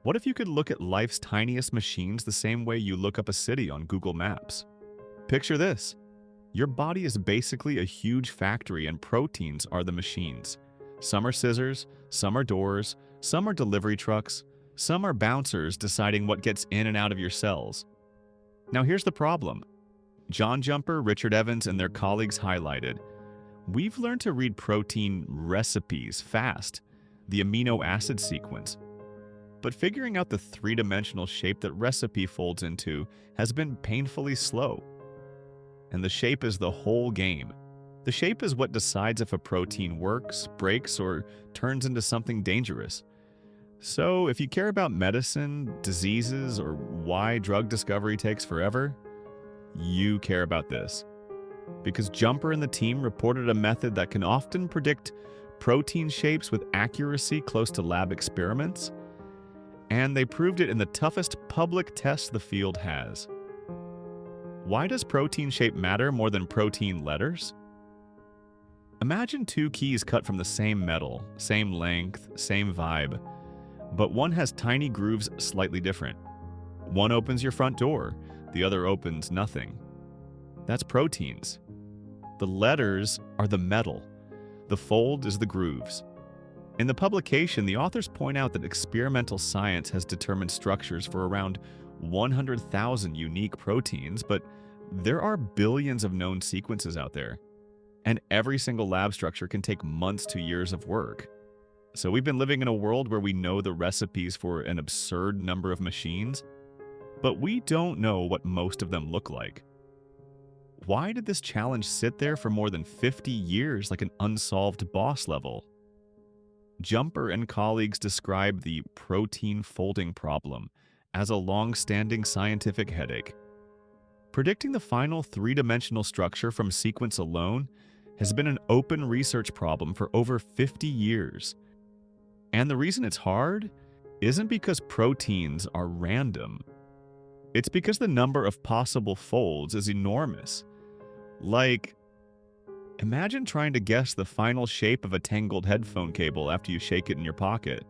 What if you could look at life's tiniest machines the same way you look up a city on Google Maps? Picture this. Your body is basically a huge factory and proteins are the machines. Some are scissors, some are doors, some are delivery trucks, some are bouncers deciding what gets in and out of your cells. Now here's the problem. John Jumper, Richard Evans, and their colleagues highlighted, we've learned to read protein recipes fast, the amino acid sequence. But figuring out the three-dimensional shape that recipe folds into has been painfully slow. And the shape is the whole game. The shape is what decides if a protein works, breaks, or turns into something dangerous. So if you care about medicine, diseases, or why drug discovery takes forever, you care about this. Because Jumper and the team reported a method that can often predict protein shapes with accuracy close to lab experiments, and they proved it in the toughest public test the field has. Why does protein shape matter more than protein letters? Imagine two keys cut from the same metal, same length, same vibe, but one has tiny grooves slightly different. One opens your front door, the other opens nothing. That's proteins. The letters are the metal. The fold is the grooves. In the publication, the authors point out that experimental science has determined structures for around 100,000 unique proteins, but there are billions of known sequences out there. And every single lab structure can take months to years of work. So we've been living in a world where we know the recipes for an absurd number of machines, but we don't know what most of them look like. Why did this challenge sit there for more than 50 years like an unsolved boss level? Jumper and colleagues describe the protein folding problem as a long-standing scientific headache. Predicting the final three-dimensional structure from sequence alone has been an open research problem for over 50 years. And the reason it's hard isn't because proteins are random. It's because the number of possible folds is enormous. Like, imagine trying to guess the final shape of a tangled headphone cable after you shake it in your pocket.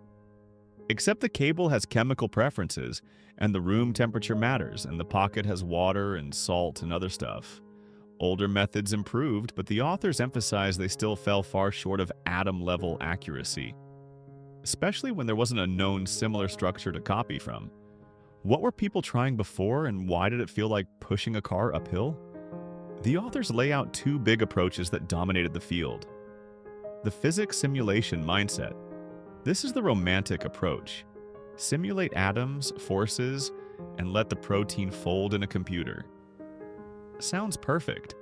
Except the cable has chemical preferences, and the room temperature matters, and the pocket has water and salt and other stuff. Older methods improved, but the authors emphasized they still fell far short of atom-level accuracy, especially when there wasn't a known similar structure to copy from. What were people trying before, and why did it feel like pushing a car uphill? The authors lay out two big approaches that dominated the field. The physics simulation mindset. This is the romantic approach. Simulate atoms, forces, and let the protein fold in a computer. Sounds perfect.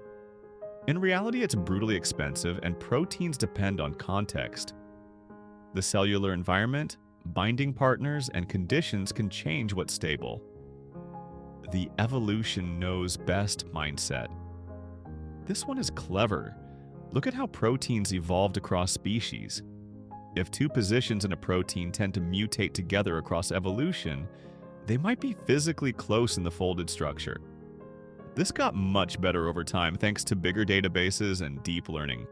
In reality, it's brutally expensive, and proteins depend on context. The cellular environment, binding partners, and conditions can change what's stable. The evolution knows best mindset. This one is clever. Look at how proteins evolved across species. If two positions in a protein tend to mutate together across evolution, they might be physically close in the folded structure. This got much better over time thanks to bigger databases and deep learning.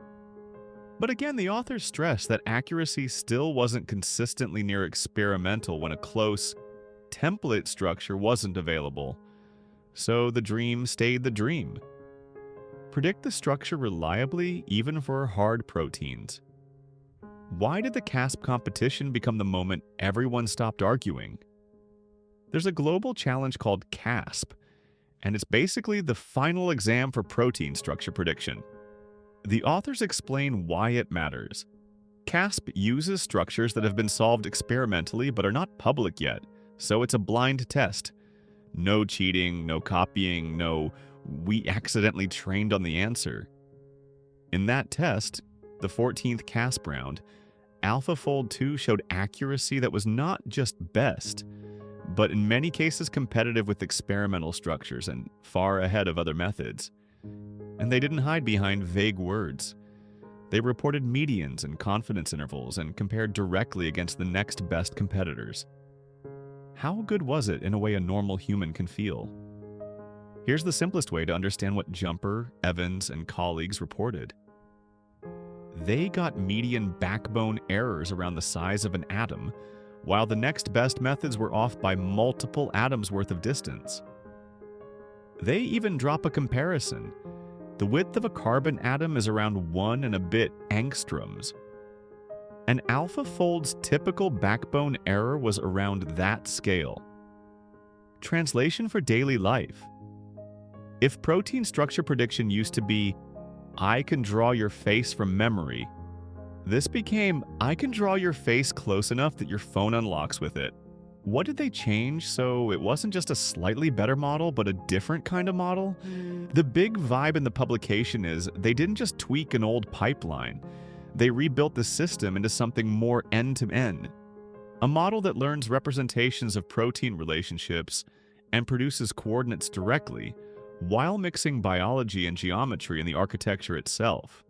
But again, the authors stress that accuracy still wasn't consistently near experimental when a close template structure wasn't available. So the dream stayed the dream. Predict the structure reliably even for hard proteins. Why did the CASP competition become the moment everyone stopped arguing? There's a global challenge called CASP, and it's basically the final exam for protein structure prediction. The authors explain why it matters. CASP uses structures that have been solved experimentally but are not public yet, so it's a blind test. No cheating, no copying, no "we accidentally trained on the answer." In that test, the 14th CASP round, AlphaFold 2 showed accuracy that was not just best, but in many cases competitive with experimental structures and far ahead of other methods. And they didn't hide behind vague words. They reported medians and confidence intervals and compared directly against the next best competitors. How good was it in a way a normal human can feel? Here's the simplest way to understand what Jumper, Evans, and colleagues reported. They got median backbone errors around the size of an atom, while the next best methods were off by multiple atoms worth of distance. They even drop a comparison. The width of a carbon atom is around 1 and a bit angstroms. And AlphaFold's typical backbone error was around that scale. Translation for daily life. If protein structure prediction used to be, I can draw your face from memory, this became, I can draw your face close enough that your phone unlocks with it. What did they change so it wasn't just a slightly better model, but a different kind of model? The big vibe in the publication is they didn't just tweak an old pipeline. They rebuilt the system into something more end-to-end. A model that learns representations of protein relationships and produces coordinates directly, while mixing biology and geometry in the architecture itself.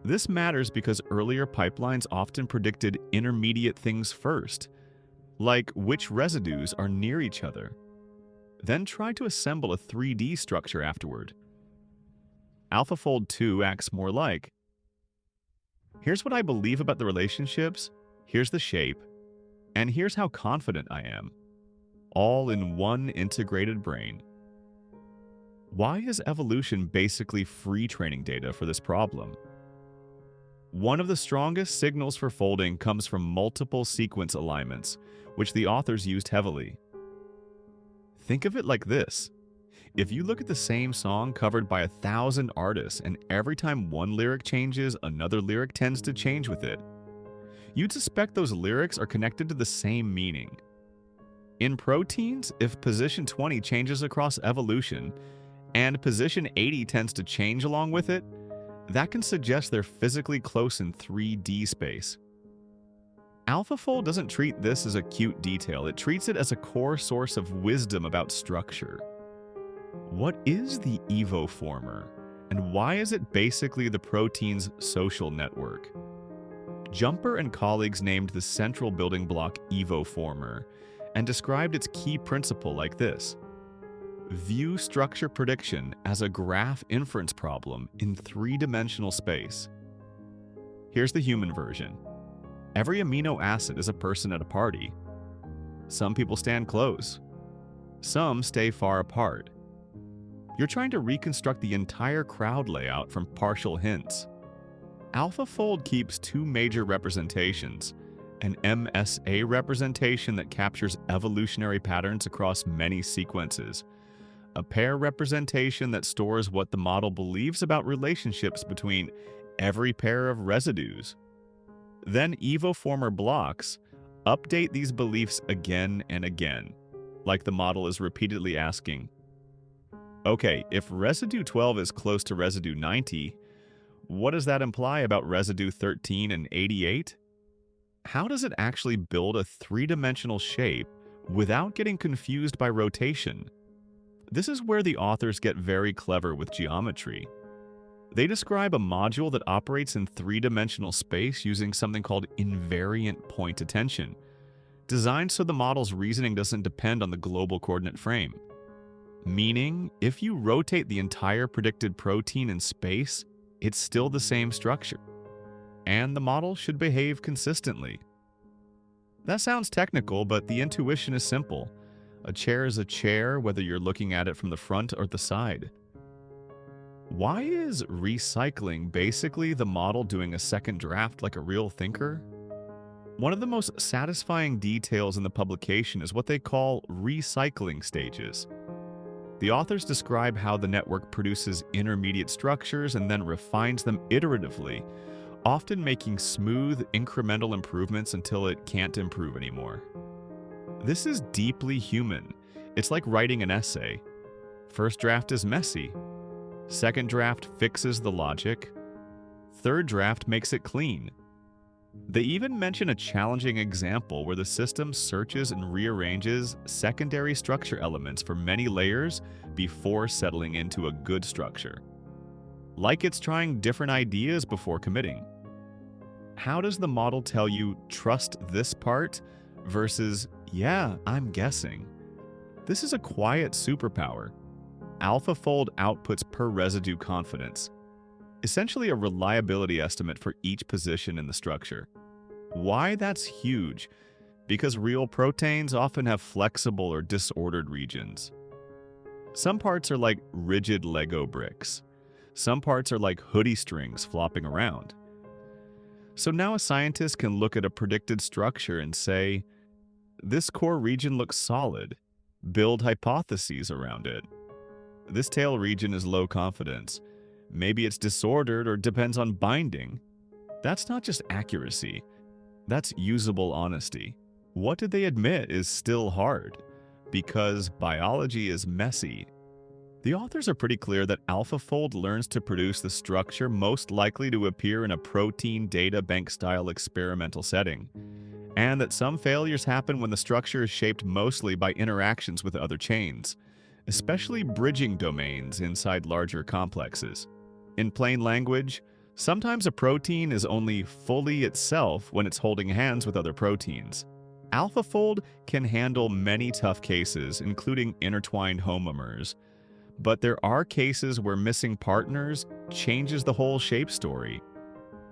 This matters because earlier pipelines often predicted intermediate things first, like which residues are near each other, then try to assemble a 3D structure afterward. AlphaFold 2 acts more like, here's what I believe about the relationships, here's the shape, and here's how confident I am, all in one integrated brain. Why is evolution basically free training data for this problem? One of the strongest signals for folding comes from multiple sequence alignments, which the authors used heavily. Think of it like this. If you look at the same song covered by 1,000 artists and every time one lyric changes, another lyric tends to change with it, you'd suspect those lyrics are connected to the same meaning. In proteins, if position 20 changes across evolution, and position 80 tends to change along with it, that can suggest they're physically close in 3D space. AlphaFold doesn't treat this as a cute detail, it treats it as a core source of wisdom about structure. What is the evoformer, and why is it basically the protein's social network? Jumper and colleagues named the central building block evoformer and described its key principle like this. View structure prediction as a graph inference problem in three-dimensional space. Here's the human version. Every amino acid is a person at a party. Some people stand close. Some stay far apart. You're trying to reconstruct the entire crowd layout from partial hints. AlphaFold keeps two major representations, an MSA representation that captures evolutionary patterns across many sequences, a pair representation that stores what the model believes about relationships between every pair of residues. Then evoformer blocks update these beliefs again and again, like the model is repeatedly asking, okay, if residue 12 is close to residue 90, what does that imply about residue 13 and 88? How does it actually build a three-dimensional shape without getting confused by rotation? This is where the authors get very clever with geometry. They describe a module that operates in three-dimensional space using something called invariant point attention, designed so the model's reasoning doesn't depend on the global coordinate frame. Meaning, if you rotate the entire predicted protein in space, it's still the same structure, and the model should behave consistently. That sounds technical, but the intuition is simple. A chair is a chair, whether you're looking at it from the front or the side. Why is recycling basically the model doing a second draft like a real thinker? One of the most satisfying details in the publication is what they call recycling stages. The authors describe how the network produces intermediate structures and then refines them iteratively, often making smooth, incremental improvements until it can't improve anymore. This is deeply human. It's like writing an essay. First draft is messy. Second draft fixes the logic. Third draft makes it clean. They even mention a challenging example where the system searches and rearranges secondary structure elements for many layers before settling into a good structure. Like it's trying different ideas before committing. How does the model tell you, trust this part, versus, yeah, I'm guessing? This is a quiet superpower. AlphaFold outputs per residue confidence, essentially a reliability estimate for each position in the structure. Why that's huge because real proteins often have flexible or disordered regions. Some parts are like rigid Lego bricks. Some parts are like hoodie strings flopping around. So now a scientist can look at a predicted structure and say, this core region looks solid, build hypotheses around it. This tail region is low confidence. Maybe it's disordered or depends on binding. That's not just accuracy. That's usable honesty. What did they admit is still hard? Because biology is messy. The authors are pretty clear that AlphaFold learns to produce the structure most likely to appear in a protein data bank-style experimental setting, and that some failures happen when the structure is shaped mostly by interactions with other chains, especially bridging domains inside larger complexes. In plain language, sometimes a protein is only fully itself when it's holding hands with other proteins. AlphaFold can handle many tough cases, including intertwined homomers, but there are cases where missing partners changes the whole shape story.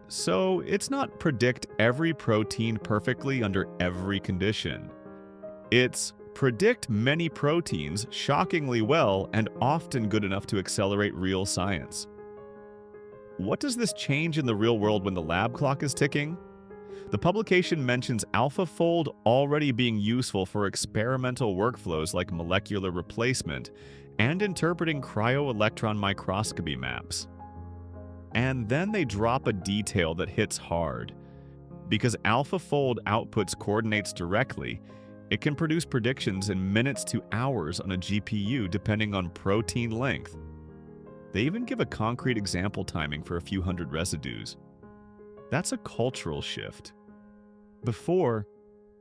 So it's not predict every protein perfectly under every condition. It's predict many proteins shockingly well and often good enough to accelerate real science. What does this change in the real world when the lab clock is ticking? The publication mentions AlphaFold already being useful for experimental workflows like molecular replacement and interpreting cryo-electron microscopy maps. And then they drop a detail that hits hard. Because AlphaFold outputs coordinates directly, it can produce predictions in minutes to hours on a GPU depending on protein length. They even give a concrete example timing for a few hundred residues. That's a cultural shift. Before,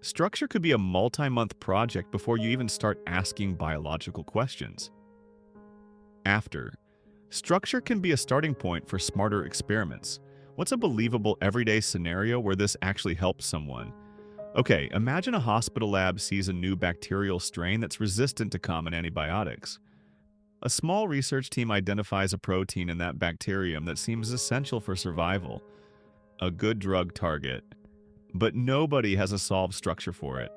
structure could be a multi-month project before you even start asking biological questions. After, structure can be a starting point for smarter experiments. What's a believable everyday scenario where this actually helps someone? Okay, imagine a hospital lab sees a new bacterial strain that's resistant to common antibiotics. A small research team identifies a protein in that bacterium that seems essential for survival, a good drug target, but nobody has a solved structure for it,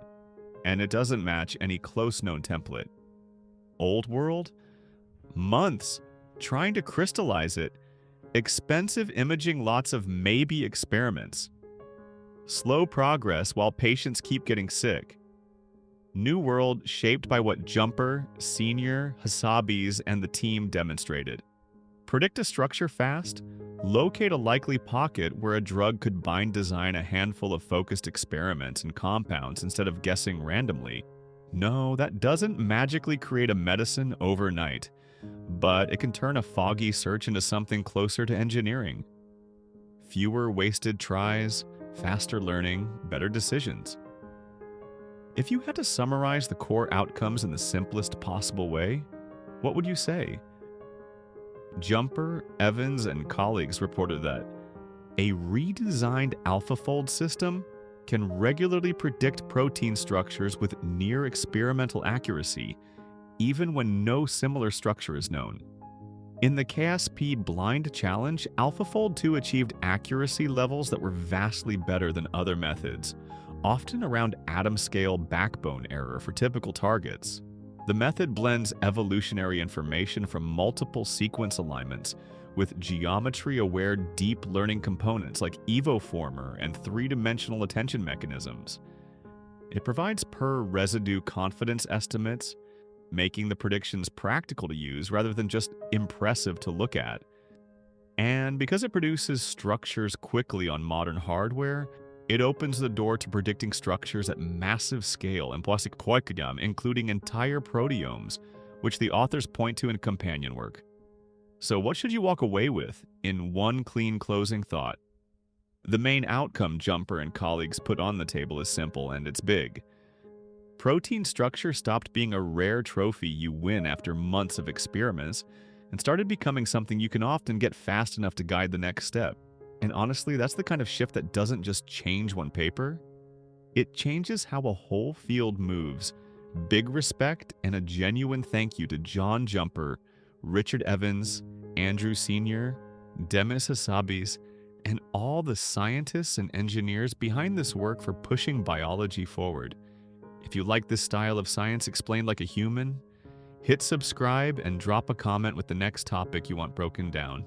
and it doesn't match any close-known template. Old world? Months trying to crystallize it, expensive imaging, lots of maybe experiments. Slow progress while patients keep getting sick. New world shaped by what Jumper, Senior, Hassabis, and the team demonstrated. Predict a structure fast, locate a likely pocket where a drug could bind, design a handful of focused experiments and compounds instead of guessing randomly. No, that doesn't magically create a medicine overnight, but it can turn a foggy search into something closer to engineering. Fewer wasted tries, faster learning, better decisions. If you had to summarize the core outcomes in the simplest possible way, what would you say? Jumper, Evans, and colleagues reported that a redesigned AlphaFold system can regularly predict protein structures with near experimental accuracy, even when no similar structure is known. In the KSP blind challenge, AlphaFold 2 achieved accuracy levels that were vastly better than other methods, often around atom-scale backbone error for typical targets. The method blends evolutionary information from multiple sequence alignments with geometry-aware deep learning components like evoformer and three-dimensional attention mechanisms. It provides per-residue confidence estimates, making the predictions practical to use rather than just impressive to look at. And because it produces structures quickly on modern hardware, it opens the door to predicting structures at massive scale in plastic quoikedam, including entire proteomes, which the authors point to in companion work. So what should you walk away with in one clean closing thought? The main outcome Jumper and colleagues put on the table is simple, and it's big. Protein structure stopped being a rare trophy you win after months of experiments and started becoming something you can often get fast enough to guide the next step. And honestly, that's the kind of shift that doesn't just change one paper. It changes how a whole field moves. Big respect and a genuine thank you to John Jumper, Richard Evans, Andrew Sr., Demis Hassabis, and all the scientists and engineers behind this work for pushing biology forward. If you like this style of science explained like a human, hit subscribe and drop a comment with the next topic you want broken down.